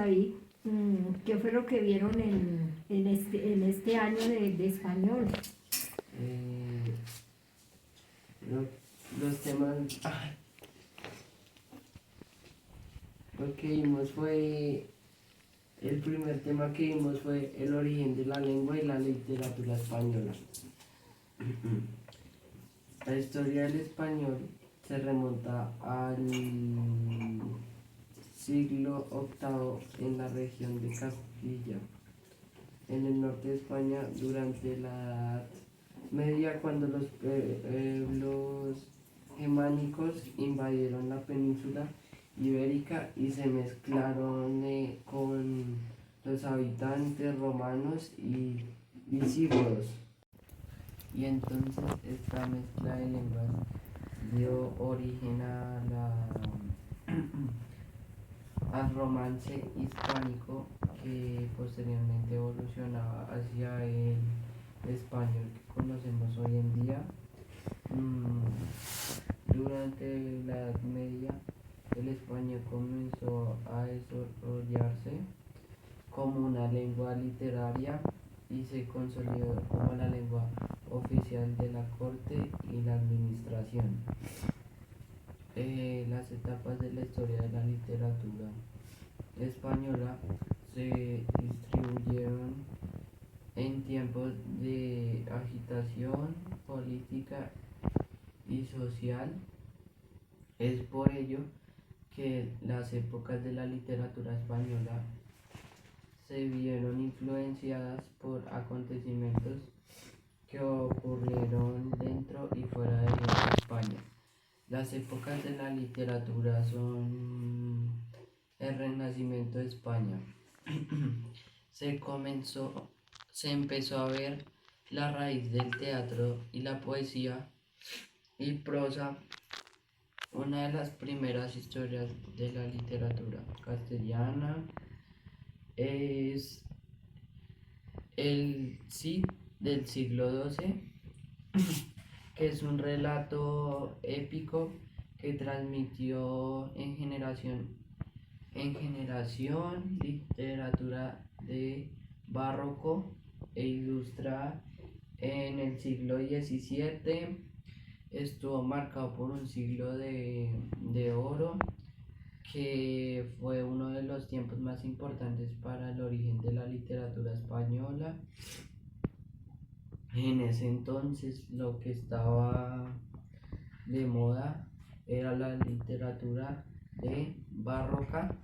ahí, ¿qué fue lo que vieron en este año de español? Eh, los temas, lo que vimos fue, el primer tema que vimos fue el origen de la lengua y la literatura española. La historia del español se remonta al siglo VIII en la región de Castilla, en el norte de España, durante la Edad Media, cuando los pueblos germánicos invadieron la península ibérica y se mezclaron con los habitantes romanos y visigodos. Y entonces esta mezcla de lenguas dio origen al romance hispánico, que posteriormente evolucionaba hacia el español que conocemos hoy en día. Durante la Edad Media, el español comenzó a desarrollarse como una lengua literaria y se consolidó como la lengua oficial de la corte y la administración. Las etapas de la historia de la literatura española se distribuyeron en tiempos de agitación política y social. Es por ello que las épocas de la literatura española se vieron influenciadas por acontecimientos que ocurrieron dentro y fuera de España. Las épocas de la literatura son el Renacimiento de España. Se empezó a ver la raíz del teatro y la poesía y prosa. Una de las primeras historias de la literatura castellana es el Cid del siglo XII, que es un relato épico que transmitió en generación literatura de barroco e ilustra en el siglo XVII. Estuvo marcado por un siglo de oro, que fue uno de los tiempos más importantes para el origen de la literatura española. En ese entonces lo que estaba de moda era la literatura de barroca,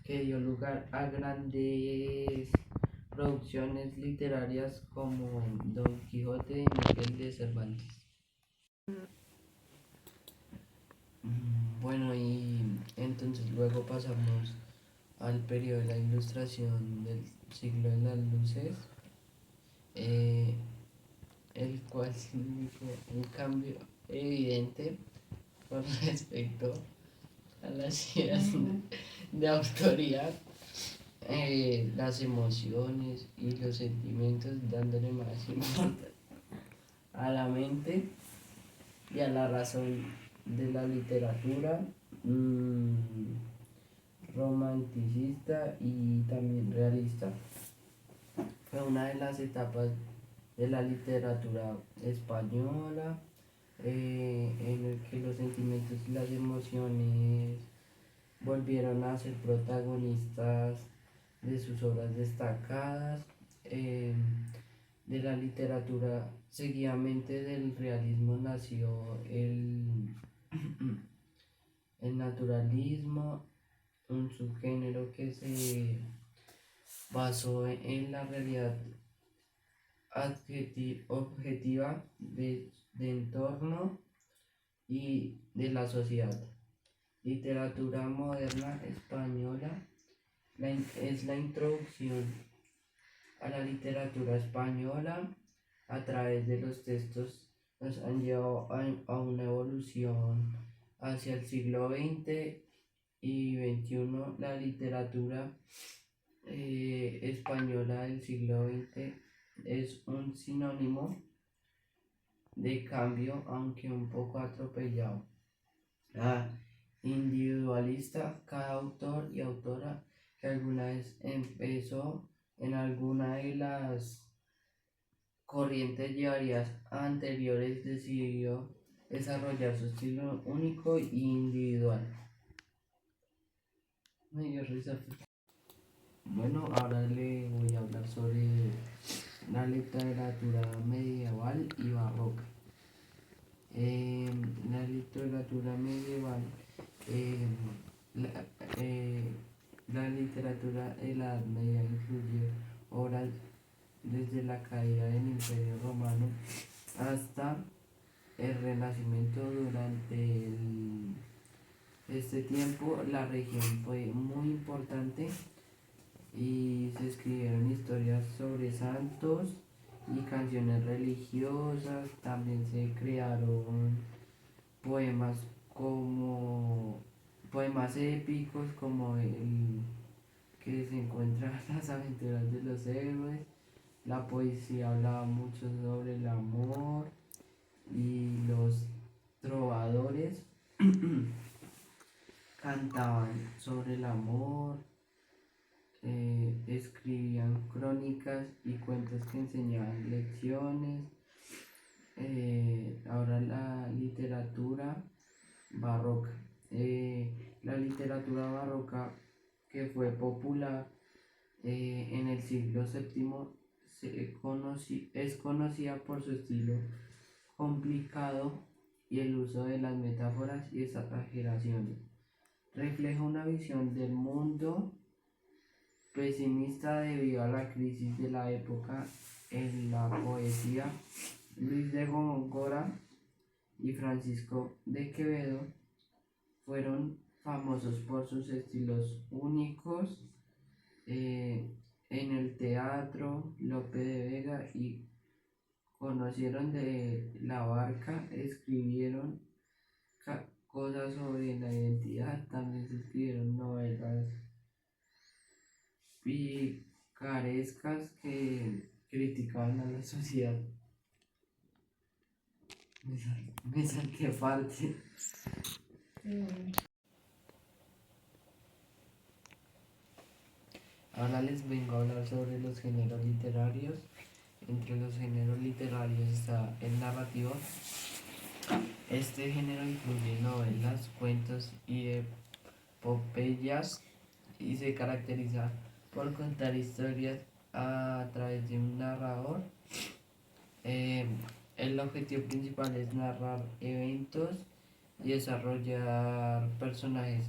que dio lugar a grandes producciones literarias como Don Quijote de Miguel de Cervantes. Bueno, y entonces luego pasamos al periodo de la Ilustración del siglo de las luces, el cual significó un cambio evidente con respecto a las ideas de autoridad, las emociones y los sentimientos, dándole más importancia a la mente y a la razón de la literatura romanticista y también realista. Fue una de las etapas de la literatura española, en el que los sentimientos y las emociones volvieron a ser protagonistas de sus obras destacadas. De la literatura, seguidamente del realismo, nació el naturalismo, un subgénero que se basó en la realidad objetiva de entorno y de la sociedad. Literatura moderna española es la introducción a la literatura española a través de los textos. Nos han llevado a una evolución hacia el siglo XX y XXI. La literatura española del siglo XX es un sinónimo de cambio, aunque un poco atropellado. Individualista, cada autor y autora que alguna vez empezó en alguna de las corrientes literarias anteriores, decidió desarrollar su estilo único e individual. Me dio risa. Bueno, ahora le voy a hablar sobre la literatura medieval y barroca. La literatura medieval, eh, la, eh, la literatura de la Edad Media incluye obras desde la caída del Imperio Romano hasta el Renacimiento. Durante este tiempo la región fue muy importante y se escribieron historias sobre santos y canciones religiosas. También se crearon poemas como poemas épicos como el que se encuentra en las aventuras de los héroes. La poesía hablaba mucho sobre el amor y los trovadores cantaban sobre el amor, escribían crónicas y cuentos que enseñaban lecciones. Ahora la literatura barroca. La literatura barroca, que fue popular en el siglo VII, es conocida por su estilo complicado y el uso de las metáforas y exageraciones. Refleja una visión del mundo pesimista debido a la crisis de la época. En la poesía, Luis de Góngora y Francisco de Quevedo fueron famosos por sus estilos únicos. En el teatro, Lope de Vega y Conocieron de la Barca escribieron cosas sobre la identidad. También se escribieron novelas picarescas que criticaban a la sociedad. Me salté parte. Ahora les vengo a hablar sobre los géneros literarios. Entre los géneros literarios está el narrativo. Este género incluye novelas, cuentos y epopeyas y se caracteriza por contar historias a través de un narrador. El objetivo principal es narrar eventos y desarrollar personajes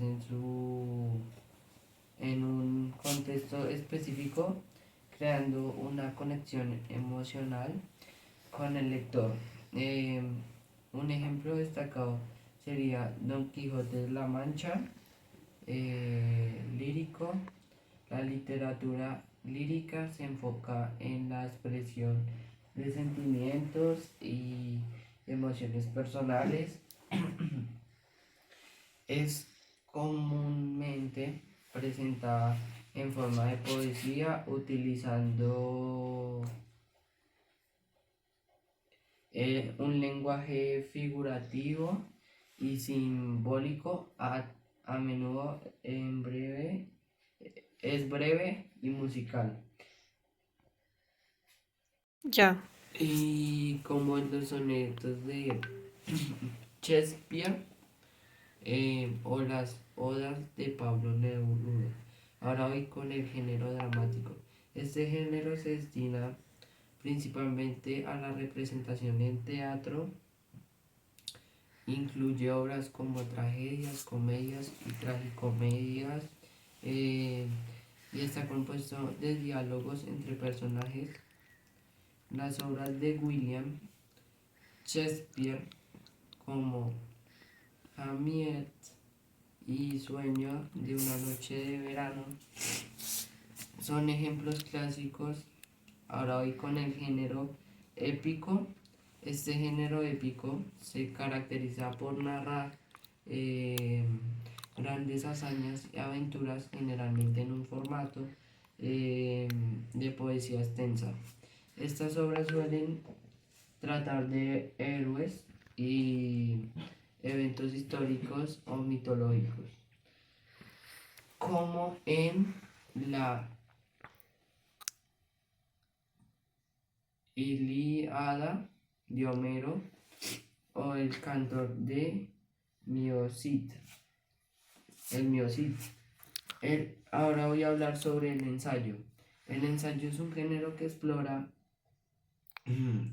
en un contexto específico, creando una conexión emocional con el lector. Un ejemplo destacado sería Don Quijote de la Mancha, lírico. La literatura lírica se enfoca en la expresión de sentimientos y emociones personales. Es comúnmente presentada en forma de poesía utilizando un lenguaje figurativo y simbólico, a menudo es breve y musical. Ya. Y como en los sonetos de Shakespeare, o las odas de Pablo Neruda. Ahora voy con el género dramático. Este género se destina principalmente a la representación en teatro. Incluye obras como tragedias, comedias y tragicomedias, y está compuesto de diálogos entre personajes. Las obras de William Shakespeare, como Hamlet y Sueño de una noche de verano, son ejemplos clásicos. Ahora voy con el género épico. Este género épico se caracteriza por narrar grandes hazañas y aventuras, generalmente en un formato de poesía extensa. Estas obras suelen tratar de héroes y eventos históricos o mitológicos, como en la Ilíada de Homero o el Cantor de Miocid, el Miocid. Ahora voy a hablar sobre el ensayo. El ensayo es un género que explora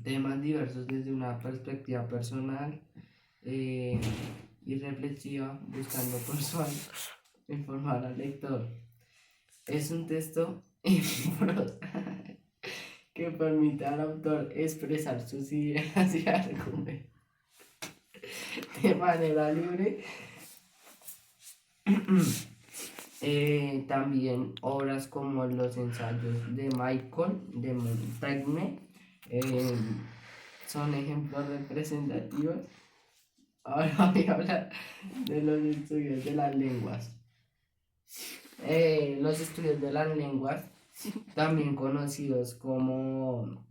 temas diversos desde una perspectiva personal eh, y reflexiva, buscando persuadir, informar al lector. Es un texto que permite al autor expresar sus ideas y argumentos de manera libre. También obras como los ensayos de Michael de Montaigne son ejemplos representativos. Ahora voy a hablar de los estudios de las lenguas. Los estudios de las lenguas, también conocidos como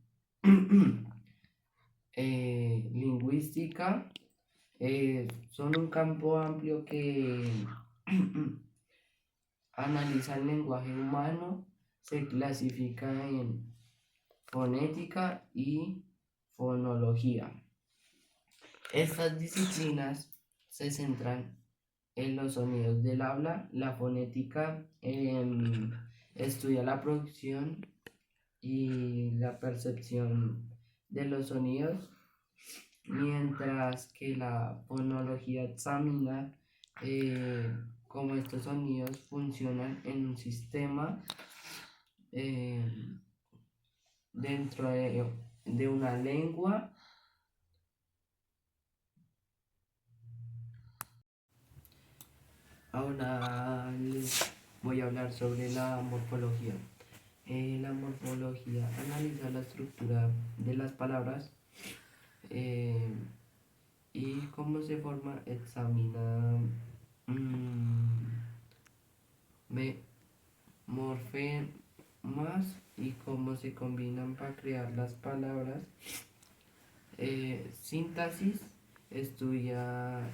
lingüística, son un campo amplio que analiza el lenguaje humano, se clasifica en fonética y fonología. Estas disciplinas se centran en los sonidos del habla. La fonética estudia la producción y la percepción de los sonidos, mientras que la fonología examina cómo estos sonidos funcionan en un sistema dentro de una lengua. Ahora les voy a hablar sobre la morfología. La morfología analiza la estructura de las palabras y cómo se forma, examina morfemas y cómo se combinan para crear las palabras. Síntesis estudia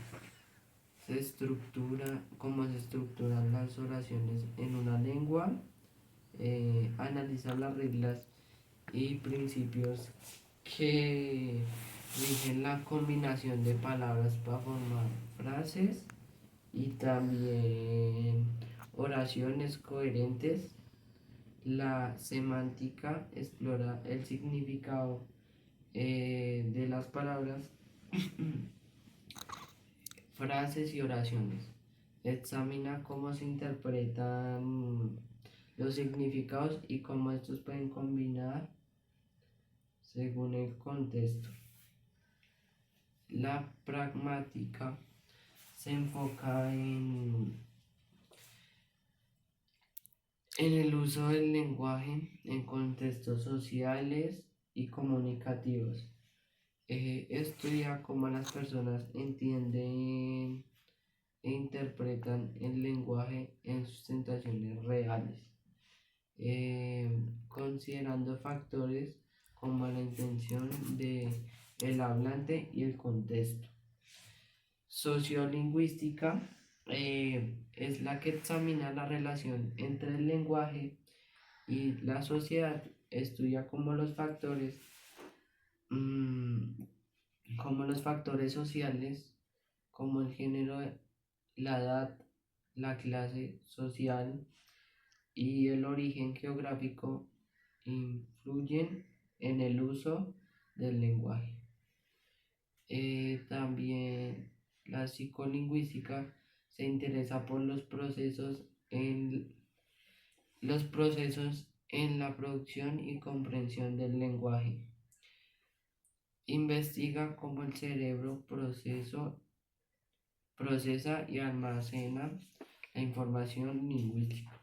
cómo se estructuran las oraciones en una lengua. Analiza las reglas y principios que rigen la combinación de palabras para formar frases y también oraciones coherentes. La semántica explora el significado de las palabras, frases y oraciones. Examina cómo se interpretan los significados y cómo estos pueden combinar según el contexto. La pragmática se enfoca en el uso del lenguaje en contextos sociales y comunicativos. Estudia cómo las personas entienden e interpretan el lenguaje en sus situaciones reales, considerando factores como la intención del hablante y el contexto. Sociolingüística es la que examina la relación entre el lenguaje y la sociedad. Estudia cómo los factores sociales, como el género, la edad, la clase social y el origen geográfico, influyen en el uso del lenguaje. También la psicolingüística se interesa por los procesos en la producción y comprensión del lenguaje. Investiga cómo el cerebro procesa y almacena la información lingüística.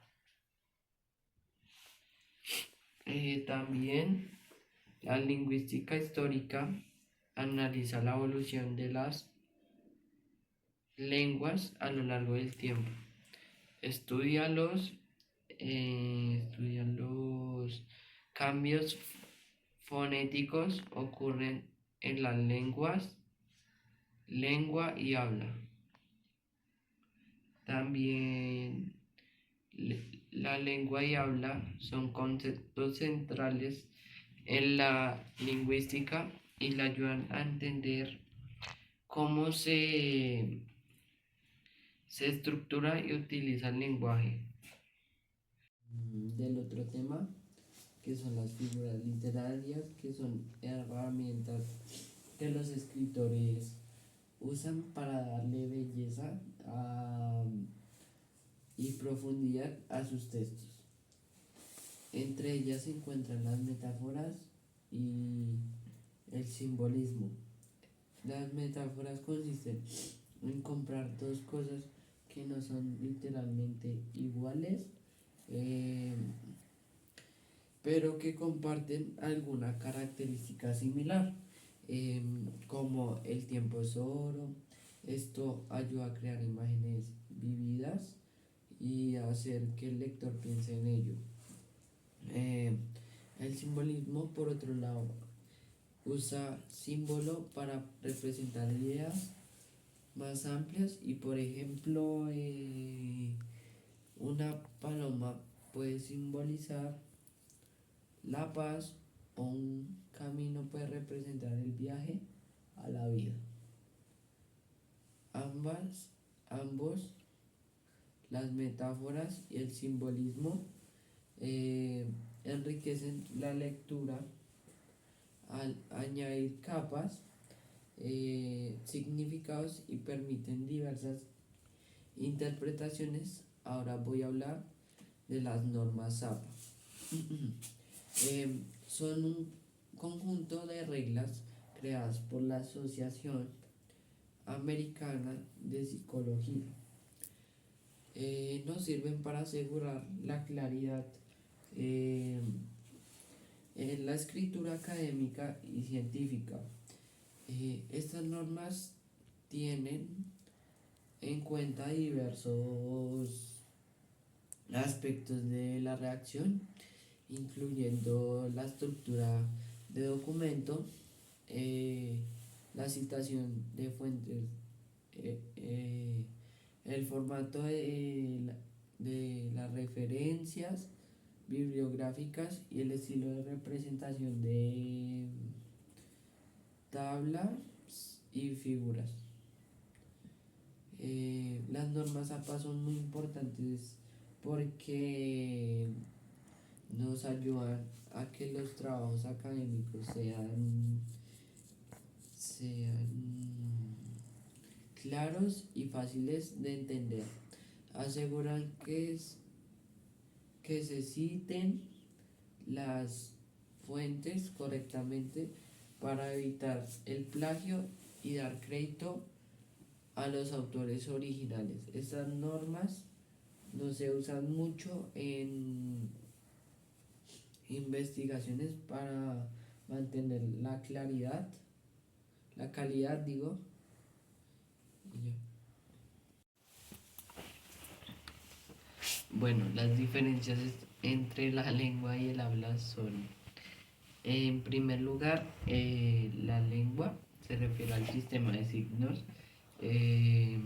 También la lingüística histórica analiza la evolución de las lenguas a lo largo del tiempo. Estudia los cambios fonéticos ocurren en las lenguas, lengua y habla. También La lengua y habla son conceptos centrales en la lingüística y la ayudan a entender cómo se estructura y utiliza el lenguaje. Del otro tema, que son las figuras literarias, que son herramientas que los escritores usan para darle belleza y profundidad a sus textos. Entre ellas se encuentran las metáforas y el simbolismo. Las metáforas consisten en comprar dos cosas que no son literalmente iguales, eh, pero que comparten alguna característica similar, como el tiempo es oro. Esto ayuda a crear imágenes vividas y a hacer que el lector piense en ello. Eh, el simbolismo, por otro lado, usa símbolo para representar ideas más amplias y, por ejemplo, una paloma puede simbolizar la paz, o un camino puede representar el viaje a la vida. Ambos, las metáforas y el simbolismo, enriquecen la lectura al añadir capas, significados y permiten diversas interpretaciones. Ahora voy a hablar de las normas APA. Son un conjunto de reglas creadas por la Asociación Americana de Psicología. Nos sirven para asegurar la claridad en la escritura académica y científica. Estas normas tienen en cuenta diversos aspectos de la redacción, incluyendo la estructura de documento, la citación de fuentes, el formato de las referencias bibliográficas y el estilo de representación de tablas y figuras. Las normas APA son muy importantes porque nos ayudan a que los trabajos académicos sean claros y fáciles de entender. Aseguran que se citen las fuentes correctamente para evitar el plagio y dar crédito a los autores originales. Estas normas no se usan mucho en investigaciones para mantener la claridad, la calidad, digo. Y ya. Bueno, las diferencias entre la lengua y el habla son, en primer lugar, la lengua se refiere al sistema de signos eh,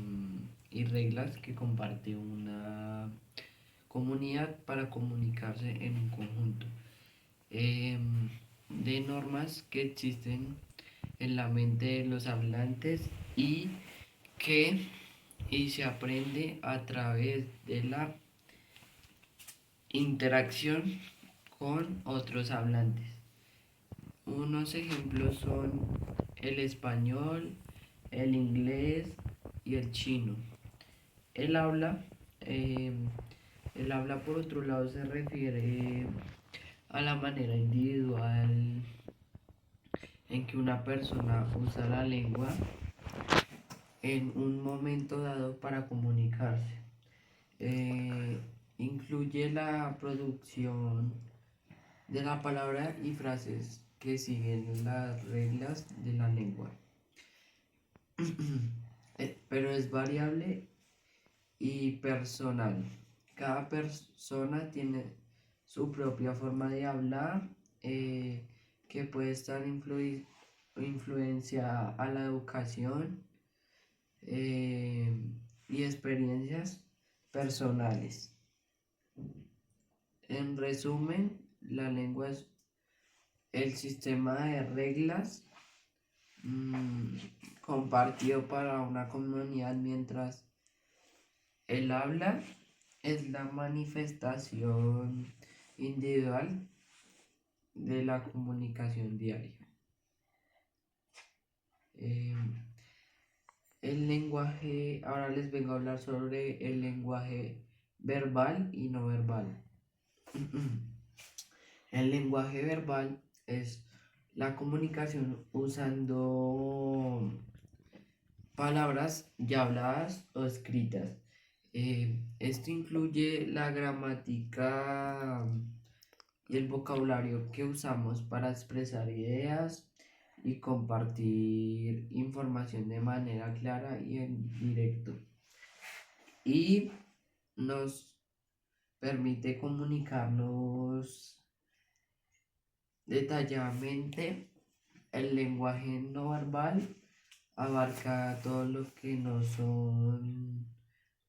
y reglas que comparte una comunidad para comunicarse en un conjunto de normas que existen en la mente de los hablantes que y se aprende a través de la interacción con otros hablantes. Unos ejemplos son el español, el inglés y el chino. El habla, eh, el habla por otro lado se refiere a la manera individual en que una persona usa la lengua en un momento dado para comunicarse. Incluye la producción de la palabra y frases que siguen las reglas de la lengua. Pero es variable y personal. Cada persona tiene su propia forma de hablar, que puede estar influenciada a la educación y experiencias personales. En resumen, la lengua es el sistema de reglas mm, compartido para una comunidad, mientras el habla es la manifestación individual de la comunicación diaria. Eh, el lenguaje, ahora les vengo a hablar sobre el lenguaje verbal y no verbal. El lenguaje verbal es la comunicación usando palabras ya habladas o escritas. Esto incluye la gramática y el vocabulario que usamos para expresar ideas y compartir información de manera clara y en directo. Y nos permite comunicarnos detalladamente. El lenguaje no verbal abarca todo lo que no son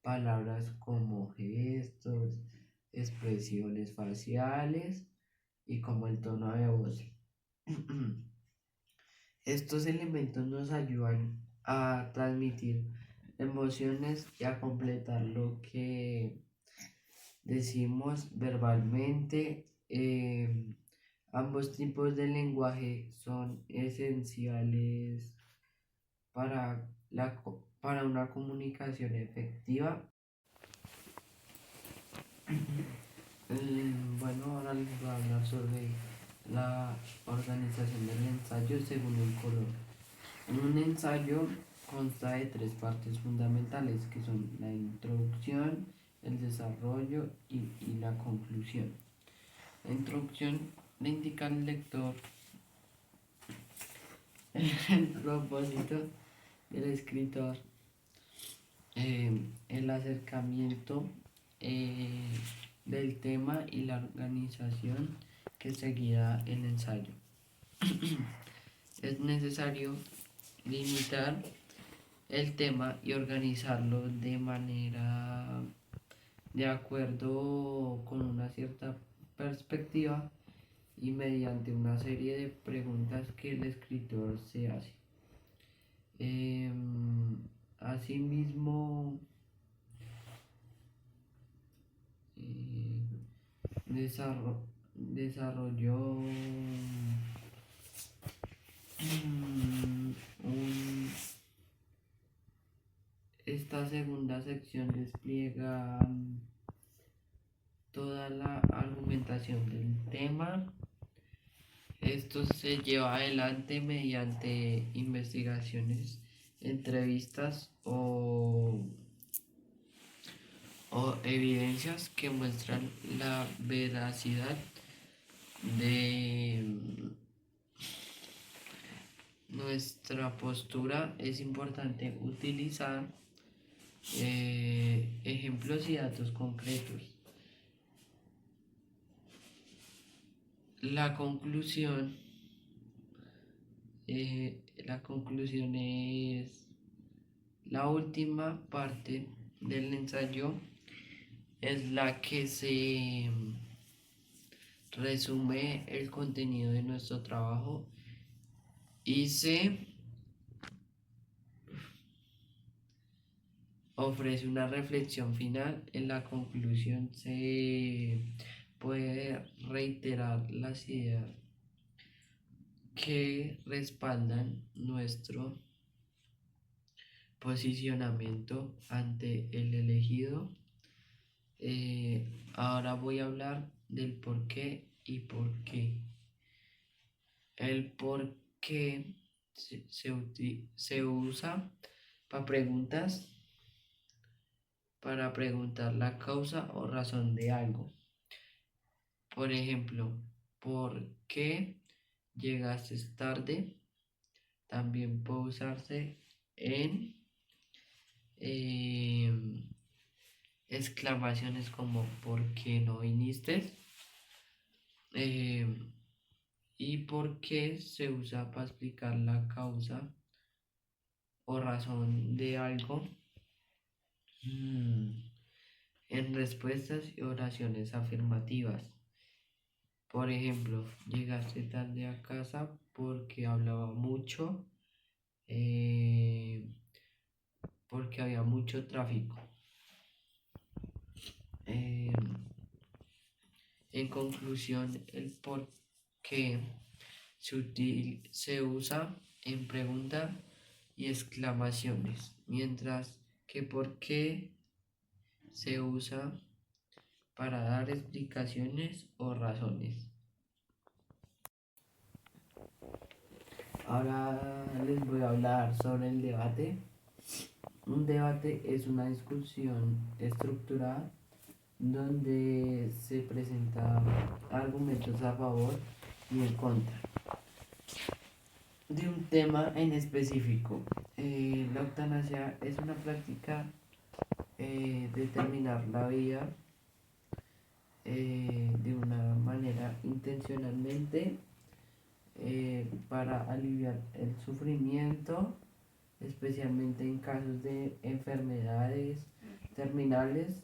palabras como gestos, expresiones faciales y como el tono de voz. Estos elementos nos ayudan a transmitir emociones y a completar lo que decimos verbalmente. Ambos tipos de lenguaje son esenciales para una comunicación efectiva. Bueno, ahora les voy a hablar sobre la organización del ensayo según el color. Un ensayo consta de tres partes fundamentales que son la introducción, el desarrollo y la conclusión. La introducción le indica al lector el propósito del escritor, el acercamiento del tema y la organización que seguirá el ensayo. Es necesario limitar el tema y organizarlo de manera de acuerdo con una cierta perspectiva y mediante una serie de preguntas que el escritor se hace. Asimismo, desarrolló esta segunda sección despliega toda la argumentación del tema. Esto se lleva adelante mediante investigaciones, entrevistas o evidencias que muestran la veracidad de nuestra postura. Es importante utilizar ejemplos y datos concretos. La conclusión es la última parte del ensayo, es la que se resume el contenido de nuestro trabajo y se ofrece una reflexión final. En la conclusión se puede reiterar las ideas que respaldan nuestro posicionamiento ante el elegido. Ahora voy a hablar del por qué y por qué. El por qué se usa para preguntar la causa o razón de algo. Por ejemplo, ¿por qué llegaste tarde? También puede usarse en exclamaciones como ¿por qué no viniste? Y por qué se usa para explicar la causa o razón de algo. en respuestas y oraciones afirmativas. Por ejemplo, llegaste tarde a casa porque hablaba mucho, eh, porque había mucho tráfico. Eh, en conclusión, el por qué se usa en pregunta y exclamaciones, mientras que por qué se usa para dar explicaciones o razones. Ahora les voy a hablar sobre el debate. Un debate es una discusión estructurada donde se presentan argumentos a favor y en contra de un tema en específico. La eutanasia es una práctica de terminar la vida de una manera intencionalmente para aliviar el sufrimiento, especialmente en casos de enfermedades terminales.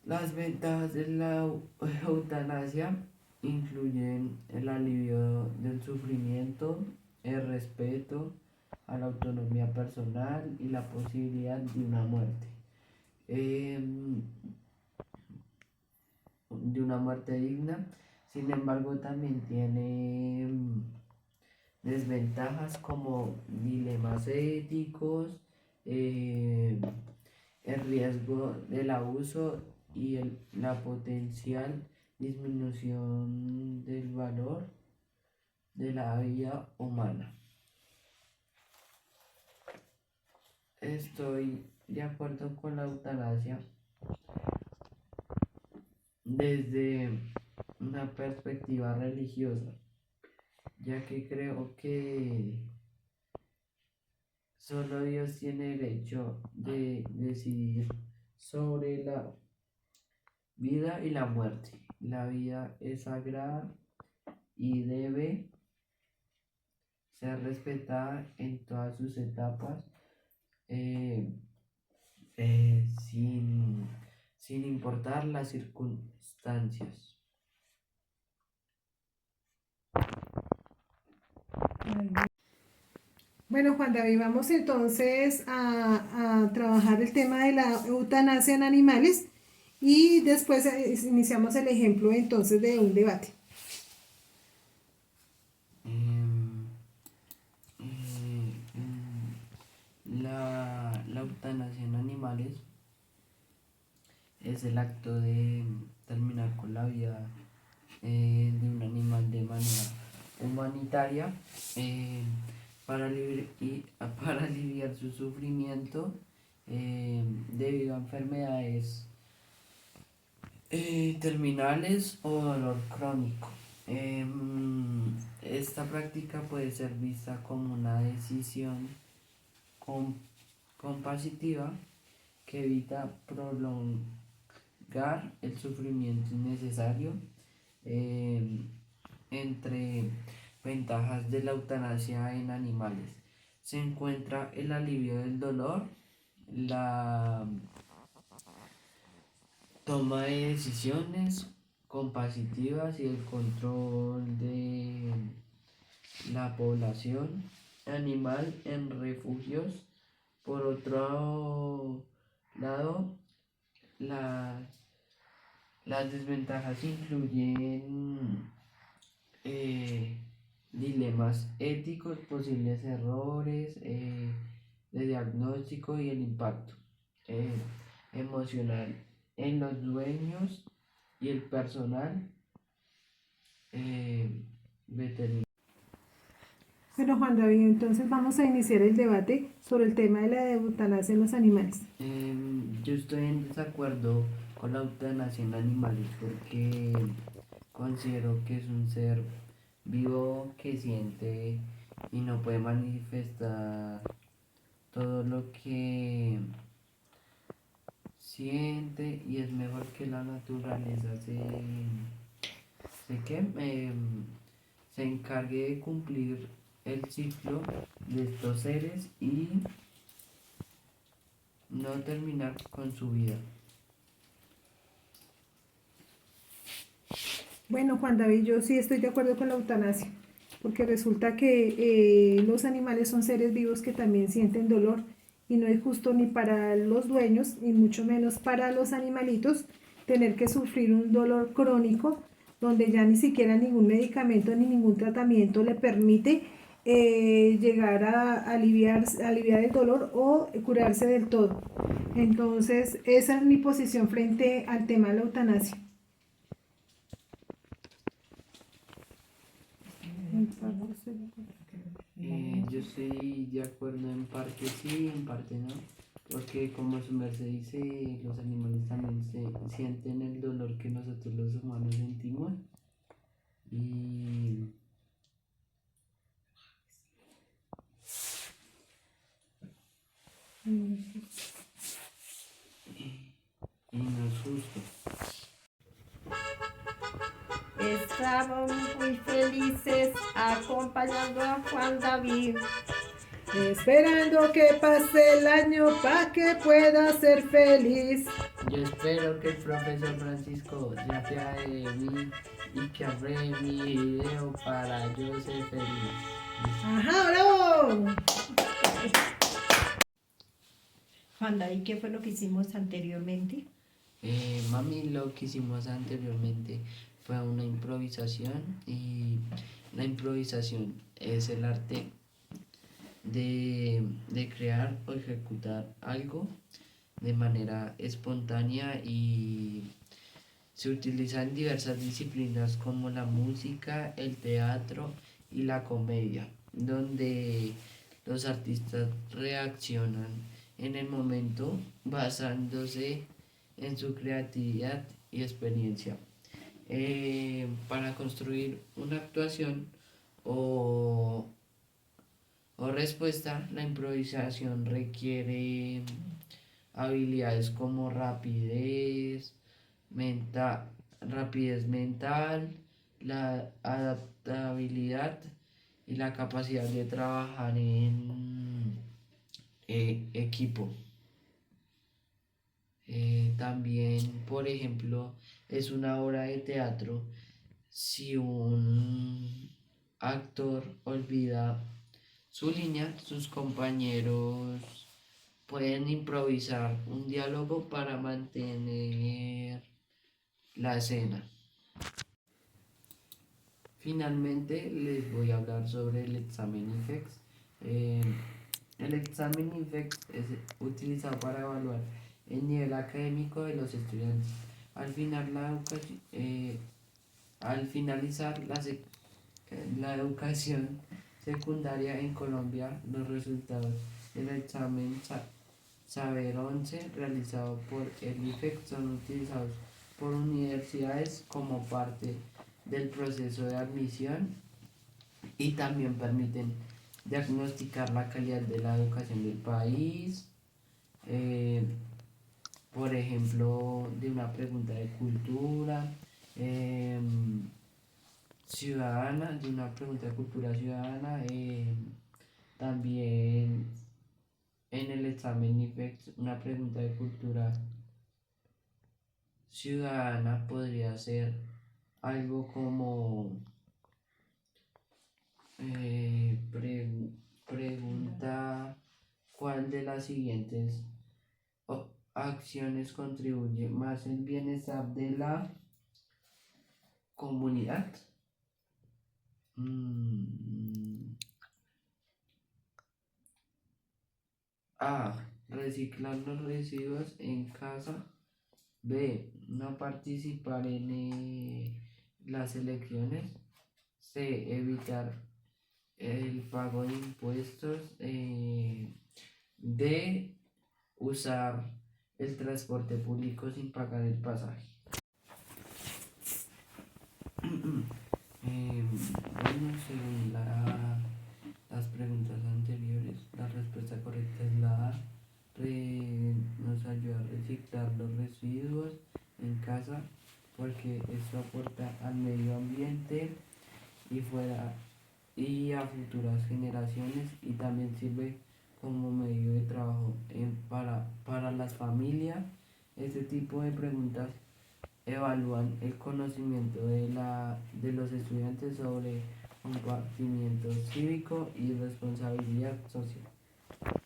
Las ventajas de la eutanasia incluyen el alivio del sufrimiento, el respeto a la autonomía personal y la posibilidad de una muerte. De una muerte digna. Sin embargo, también tiene desventajas como dilemas éticos, el riesgo del abuso y la potencial disminución del valor de la vida humana. Estoy de acuerdo con la eutanasia desde una perspectiva religiosa, ya que creo que solo Dios tiene derecho de decidir sobre la vida y la muerte. La vida es sagrada y debe ser respetada en todas sus etapas, eh, sin importar las circunstancias. Bueno, Juan David, vamos entonces a trabajar el tema de la eutanasia en animales y después iniciamos el ejemplo entonces de un debate. Em, eh, la eutanasia en animales es el acto de terminar con la vida de un animal de manera humanitaria para aliviar su sufrimiento debido a enfermedades terminales o dolor crónico. Esta práctica puede ser vista como una decisión com- compasiva que evita prolongar el sufrimiento innecesario. eh, Entre ventajas de la eutanasia en animales se encuentra el alivio del dolor, la toma de decisiones compasitivas y el control de la población animal en refugios. Por otro lado, la- las desventajas incluyen dilemas éticos, posibles errores de diagnóstico y el impacto eh, emocional en los dueños y el personal veterinario. Bueno, Juan David, entonces vamos a iniciar el debate sobre el tema de la eutanasia en los animales. Yo estoy en desacuerdo con la eutanasia en animales porque considero que es un ser vivo que siente y no puede manifestar todo lo que siente y es mejor que la naturaleza que, se encargue de cumplir el ciclo de estos seres y no terminar con su vida. Bueno, Juan David, yo sí estoy de acuerdo con la eutanasia, porque resulta que los animales son seres vivos que también sienten dolor y no es justo ni para los dueños, ni mucho menos para los animalitos, tener que sufrir un dolor crónico donde ya ni siquiera ningún medicamento ni ningún tratamiento le permite llegar a aliviar el dolor o curarse del todo. Entonces, esa es mi posición frente al tema de la eutanasia. Yo estoy de acuerdo en parte sí, en parte no, porque como su merced dice, los animales también sienten el dolor que nosotros los humanos sentimos y, y no es justo. Estaban muy felices acompañando a Juan David. Esperando que pase el año para que pueda ser feliz. Yo espero que el profesor Francisco ya sea de mí y que abre mi video para yo ser feliz. ¡Ajá, bravo! Juan David, ¿qué fue lo que hicimos anteriormente? Mami, lo que hicimos anteriormente fue una improvisación y la improvisación es el arte de crear o ejecutar algo de manera espontánea y se utilizan diversas disciplinas como la música, el teatro y la comedia, donde los artistas reaccionan en el momento basándose en su creatividad y experiencia. Para construir una actuación o, o respuesta, la improvisación requiere habilidades como rapidez mental, la adaptabilidad y la capacidad de trabajar en equipo. También, por ejemplo, es una obra de teatro si un actor olvida su línea, sus compañeros pueden improvisar un diálogo para mantener la escena. Finalmente les voy a hablar sobre el examen IFEX. El examen IFEX es utilizado para evaluar el nivel académico de los estudiantes. Al finalizar la educación secundaria en Colombia, los resultados del examen Saber 11 realizado por el IFEX son utilizados por universidades como parte del proceso de admisión y también permiten diagnosticar la calidad de la educación del país. Por ejemplo, de una pregunta de cultura ciudadana, de una pregunta de cultura ciudadana, también en el examen IFEX una pregunta de cultura ciudadana podría ser algo como pregunta cuál de las siguientes acciones contribuye más al bienestar de la comunidad. A. Reciclar los residuos en casa. B. No participar en las elecciones. C. Evitar el pago de impuestos. D. Usar el transporte público sin pagar el pasaje. Bueno, según las preguntas anteriores, la respuesta correcta es la A. Nos ayuda a reciclar los residuos en casa porque esto aporta al medio ambiente y a futuras generaciones y también sirve como medio de trabajo para las familias. Este tipo de preguntas evalúan el conocimiento de los estudiantes sobre comportamiento cívico y responsabilidad social.